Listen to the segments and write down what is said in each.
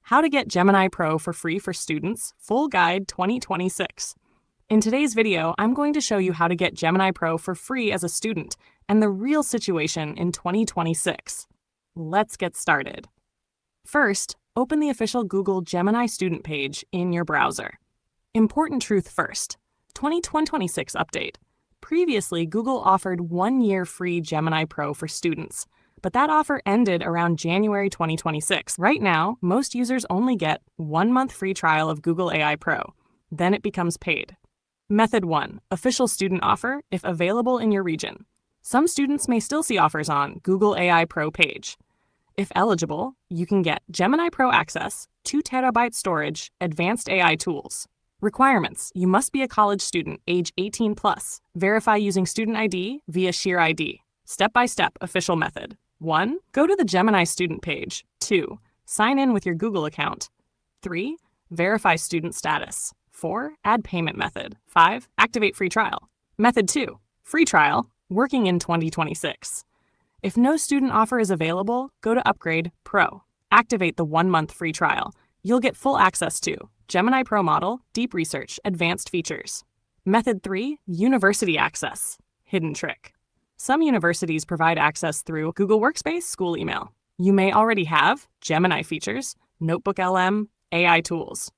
How to Get Gemini Pro for Free for Students, Full Guide 2026. In today's video, I'm going to show you how to get Gemini Pro for free as a student and the real situation in 2026. Let's get started. First, open the official Google Gemini student page in your browser. Important truth first. 2026 update. Previously, Google offered 1 year free Gemini Pro for students, but that offer ended around January 2026. Right now, most users only get 1 month free trial of Google AI Pro. Then it becomes paid. Method 1. Official student offer, if available in your region. Some students may still see offers on Google AI Pro page. If eligible, you can get Gemini Pro access, 2 terabyte storage, advanced AI tools. Requirements: you must be a college student, age 18 plus. Verify using student ID via Sheer ID. Step-by-step official method. 1. Go to the Gemini student page. 2. Sign in with your Google account. 3. Verify student status. 4. Add payment method. 5. Activate free trial. Method 2. Free trial, working in 2026. If no student offer is available, go to Upgrade Pro. Activate the 1 month free trial. You'll get full access to Gemini Pro model, deep research, advanced features. Method 3. University access. Hidden trick. Some universities provide access through Google Workspace school email. You may already have Gemini features, Notebook LM, AI tools.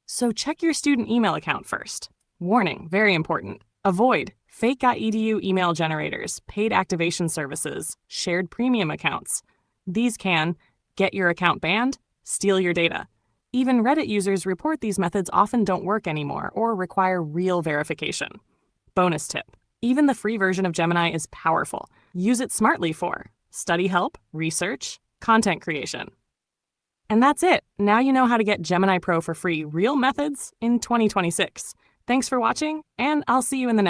So check your student email account first. Warning, very important. Avoid fake.edu email generators, paid activation services, shared premium accounts. These can get your account banned, steal your data. Even Reddit users report these methods often don't work anymore or require real verification. Bonus tip. Even the free version of Gemini is powerful. Use it smartly for study help, research, content creation. And that's it. Now you know how to get Gemini Pro for free, real methods in 2026. Thanks for watching, and I'll see you in the next